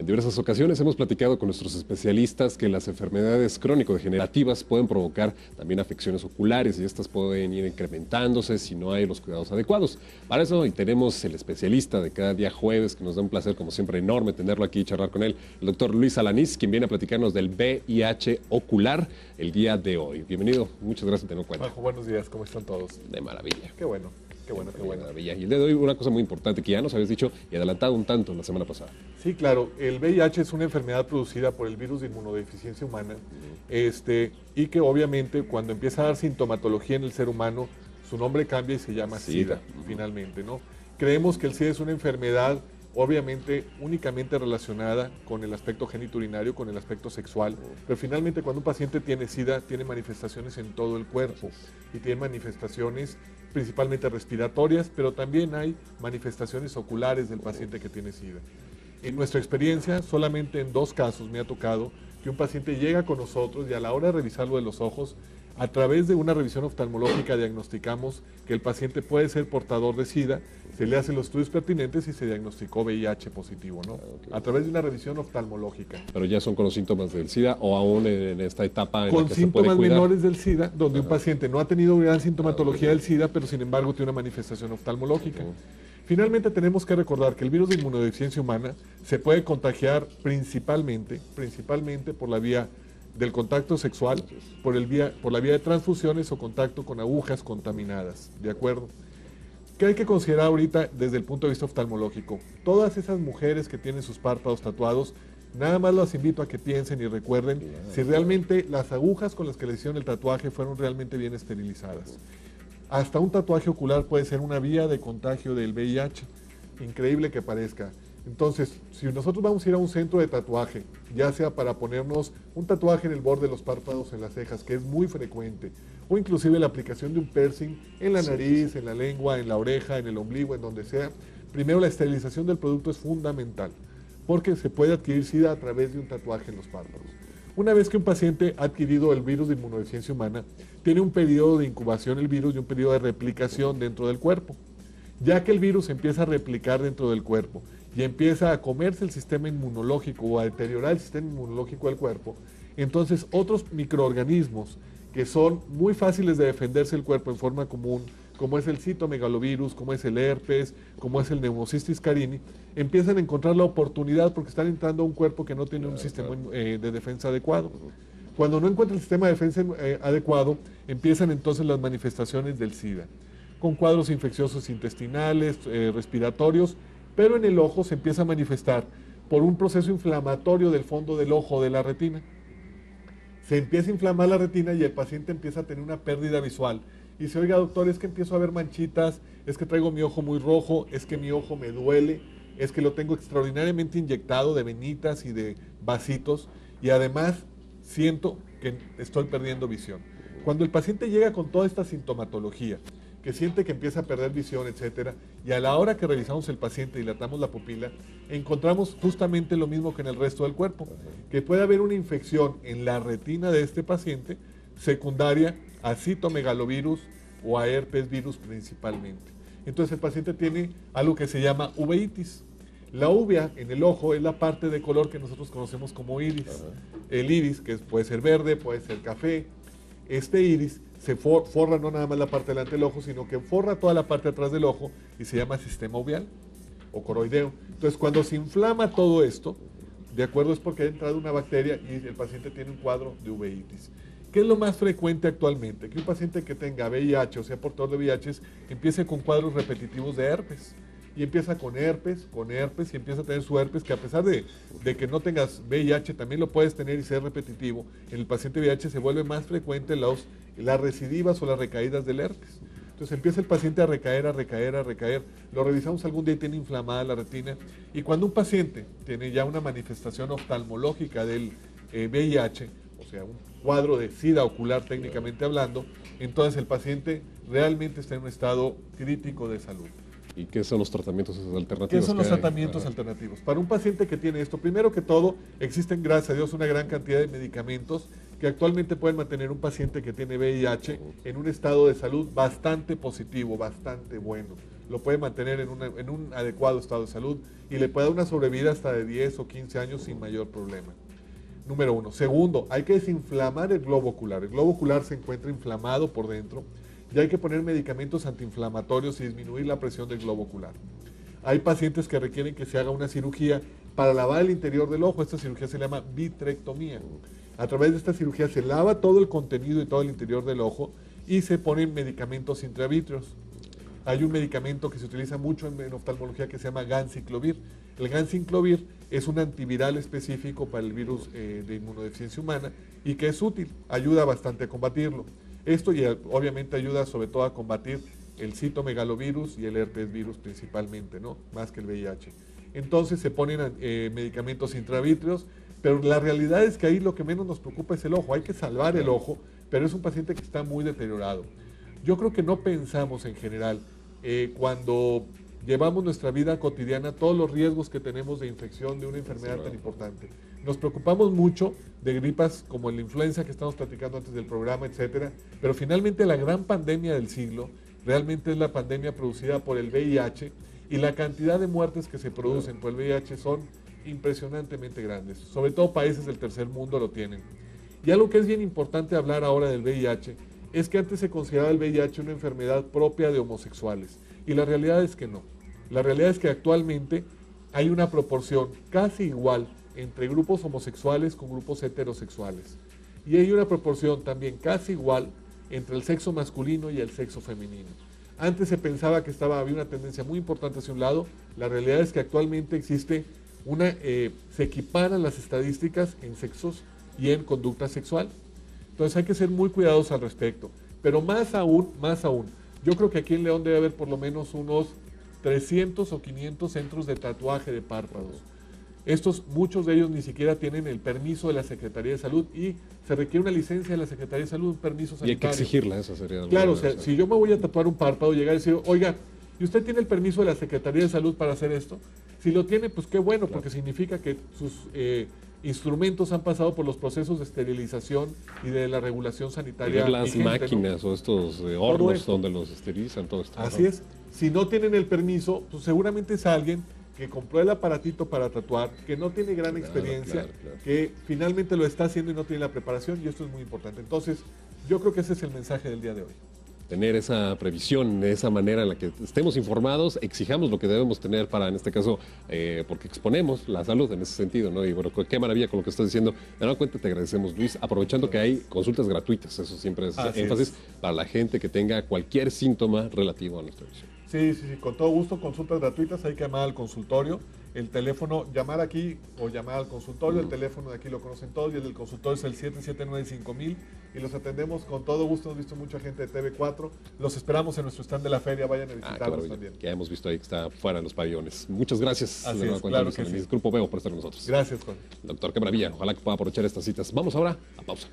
diversas ocasiones hemos platicado con nuestros especialistas que las enfermedades crónico-degenerativas pueden provocar también afecciones oculares y estas pueden ir incrementándose si no hay los cuidados adecuados. Para eso hoy tenemos el especialista de cada día jueves, que nos da un placer como siempre enorme tenerlo aquí y charlar con él, el doctor Luis Alanís, quien viene a platicarnos del VIH ocular el día de hoy. Bienvenido, muchas gracias por tenernos en cuenta. Majo, buenos días, ¿cómo están todos? De maravilla. Qué bueno. Qué bueno, qué bueno. Y el día de hoy una cosa muy importante que ya nos habías dicho y adelantado un tanto la semana pasada. Sí, claro, el VIH es una enfermedad producida por el virus de inmunodeficiencia humana y que obviamente cuando empieza a dar sintomatología en el ser humano, su nombre cambia y se llama SIDA, finalmente, ¿no? Creemos que el SIDA es una enfermedad obviamente únicamente relacionada con el aspecto genitourinario, con el aspecto sexual, pero finalmente cuando un paciente tiene SIDA tiene manifestaciones en todo el cuerpo y tiene manifestaciones principalmente respiratorias, pero también hay manifestaciones oculares del paciente que tiene SIDA. En nuestra experiencia, solamente en 2 casos me ha tocado que un paciente llega con nosotros y a la hora de revisarlo de los ojos, a través de una revisión oftalmológica diagnosticamos que el paciente puede ser portador de SIDA, se le hacen los estudios pertinentes y se diagnosticó VIH positivo, ¿no? A través de una revisión oftalmológica. Pero ya son con los síntomas del SIDA o aún en esta etapa en con la que se puede cuidar. Con síntomas menores del SIDA, donde un paciente no ha tenido gran sintomatología del SIDA, pero sin embargo tiene una manifestación oftalmológica. Finalmente tenemos que recordar que el virus de inmunodeficiencia humana se puede contagiar principalmente por la vía del contacto sexual, por la vía de transfusiones o contacto con agujas contaminadas, ¿de acuerdo? ¿Qué hay que considerar ahorita desde el punto de vista oftalmológico? Todas esas mujeres que tienen sus párpados tatuados, nada más los invito a que piensen y recuerden si realmente las agujas con las que le hicieron el tatuaje fueron realmente bien esterilizadas. Hasta un tatuaje ocular puede ser una vía de contagio del VIH, increíble que parezca. Entonces, si nosotros vamos a ir a un centro de tatuaje, ya sea para ponernos un tatuaje en el borde de los párpados, en las cejas, que es muy frecuente, o inclusive la aplicación de un piercing en la nariz, en la lengua, en la oreja, en el ombligo, en donde sea, primero la esterilización del producto es fundamental, porque se puede adquirir SIDA a través de un tatuaje en los párpados. Una vez que un paciente ha adquirido el virus de inmunodeficiencia humana, tiene un periodo de incubación el virus y un periodo de replicación dentro del cuerpo. Ya que el virus empieza a replicar dentro del cuerpo y empieza a comerse el sistema inmunológico o a deteriorar el sistema inmunológico del cuerpo, entonces otros microorganismos que son muy fáciles de defenderse el cuerpo en forma común, como es el citomegalovirus, como es el herpes, como es el Pneumocystis carini, empiezan a encontrar la oportunidad porque están entrando a un cuerpo que no tiene un sistema de defensa adecuado. Cuando no encuentra el sistema de defensa adecuado, empiezan entonces las manifestaciones del SIDA, con cuadros infecciosos intestinales, respiratorios, pero en el ojo se empieza a manifestar por un proceso inflamatorio del fondo del ojo, de la retina. Se empieza a inflamar la retina y el paciente empieza a tener una pérdida visual. Y dice, oiga doctor, es que empiezo a ver manchitas, es que traigo mi ojo muy rojo, es que mi ojo me duele, es que lo tengo extraordinariamente inyectado de venitas y de vasitos y además siento que estoy perdiendo visión. Cuando el paciente llega con toda esta sintomatología, que siente que empieza a perder visión, etcétera, y a la hora que revisamos el paciente y dilatamos la pupila, encontramos justamente lo mismo que en el resto del cuerpo, que puede haber una infección en la retina de este paciente secundaria a citomegalovirus o a herpes virus principalmente. Entonces el paciente tiene algo que se llama uveitis. La uvea en el ojo es la parte de color que nosotros conocemos como iris. El iris, que puede ser verde, puede ser café. Este iris se forra no nada más la parte delante del ojo, sino que forra toda la parte de atrás del ojo y se llama sistema uveal o coroideo. Entonces, cuando se inflama todo esto, de acuerdo, es porque ha entrado una bacteria y el paciente tiene un cuadro de uveitis. ¿Qué es lo más frecuente actualmente? Que un paciente que tenga VIH o sea portador de VIH empiece con cuadros repetitivos de herpes. Y empieza con herpes y empieza a tener su herpes, que a pesar de que no tengas VIH, también lo puedes tener y ser repetitivo. En el paciente VIH se vuelve más frecuente las recidivas o las recaídas del herpes. Entonces empieza el paciente a recaer. Lo revisamos algún día y tiene inflamada la retina. Y cuando un paciente tiene ya una manifestación oftalmológica del VIH, o sea, un cuadro de SIDA ocular técnicamente hablando, entonces el paciente realmente está en un estado crítico de salud. ¿Y qué son los tratamientos alternativos? ¿Qué son los tratamientos alternativos? Para un paciente que tiene esto, primero que todo, existen, gracias a Dios, una gran cantidad de medicamentos que actualmente pueden mantener un paciente que tiene VIH en un estado de salud bastante positivo, bastante bueno. Lo puede mantener en un adecuado estado de salud y le puede dar una sobrevida hasta de 10 o 15 años sin mayor problema. Número 1. Segundo, hay que desinflamar el globo ocular. El globo ocular se encuentra inflamado por dentro y hay que poner medicamentos antiinflamatorios y disminuir la presión del globo ocular. Hay pacientes que requieren que se haga una cirugía para lavar el interior del ojo. Esta cirugía se llama vitrectomía. A través de esta cirugía se lava todo el contenido y todo el interior del ojo y se ponen medicamentos intravítreos. Hay un medicamento que se utiliza mucho en oftalmología que se llama ganciclovir. El ganciclovir es un antiviral específico para el virus de inmunodeficiencia humana y que es útil, ayuda bastante a combatirlo. Esto y obviamente ayuda sobre todo a combatir el citomegalovirus y el herpes virus principalmente, ¿no? Más que el VIH. Entonces se ponen medicamentos intravítreos, pero la realidad es que ahí lo que menos nos preocupa es el ojo. Hay que salvar el ojo, pero es un paciente que está muy deteriorado. Yo creo que no pensamos en general cuando llevamos nuestra vida cotidiana todos los riesgos que tenemos de infección de una enfermedad tan importante. Nos preocupamos mucho de gripas como la influenza que estamos platicando antes del programa, etcétera, pero finalmente la gran pandemia del siglo realmente es la pandemia producida por el VIH y la cantidad de muertes que se producen por el VIH son impresionantemente grandes, sobre todo países del tercer mundo lo tienen. Y algo que es bien importante hablar ahora del VIH es que antes se consideraba el VIH una enfermedad propia de homosexuales y la realidad es que no. La realidad es que actualmente hay una proporción casi igual entre grupos homosexuales con grupos heterosexuales y hay una proporción también casi igual entre el sexo masculino y el sexo femenino. Antes se pensaba que había una tendencia muy importante hacia un lado, la realidad es que actualmente existe se equiparan las estadísticas en sexos y en conducta sexual. Entonces hay que ser muy cuidadosos al respecto. Pero más aún, yo creo que aquí en León debe haber por lo menos unos 300 o 500 centros de tatuaje de párpados. Muchos de ellos ni siquiera tienen el permiso de la Secretaría de Salud y se requiere una licencia de la Secretaría de Salud, un permiso sanitario. Y hay que exigirla, esa sería. Claro, o sea, si yo me voy a tatuar un párpado, llegar y decir, oiga, ¿y usted tiene el permiso de la Secretaría de Salud para hacer esto? Si lo tiene, pues qué bueno, porque significa que sus instrumentos han pasado por los procesos de esterilización y de la regulación sanitaria. Tener las vigente, máquinas, ¿no? O estos hornos donde los esterilizan, todo esto. Así es. Si no tienen el permiso, pues seguramente es alguien que compró el aparatito para tatuar, que no tiene gran experiencia, que finalmente lo está haciendo y no tiene la preparación, y esto es muy importante. Entonces, yo creo que ese es el mensaje del día de hoy. Tener esa previsión, esa manera en la que estemos informados, exijamos lo que debemos tener para, en este caso, porque exponemos la salud en ese sentido, ¿no? Y bueno, qué maravilla con lo que estás diciendo. De nueva cuenta te agradecemos, Luis, aprovechando que hay consultas gratuitas, eso siempre es énfasis, para la gente que tenga cualquier síntoma relativo a nuestra visión. Sí, con todo gusto, consultas gratuitas, hay que llamar al consultorio, el teléfono, llamar aquí o llamar al consultorio, el teléfono de aquí lo conocen todos y el del consultorio es el 779-5000 y los atendemos con todo gusto. Hemos visto mucha gente de TV4, los esperamos en nuestro stand de la feria, vayan a visitarnos también. Que hemos visto ahí que está fuera de los pabellones. Muchas gracias. Así es, claro que sí. Grupo Veo por estar con nosotros. Gracias, Juan. Doctor, qué maravilla, ojalá que pueda aprovechar estas citas. Vamos ahora a pausa.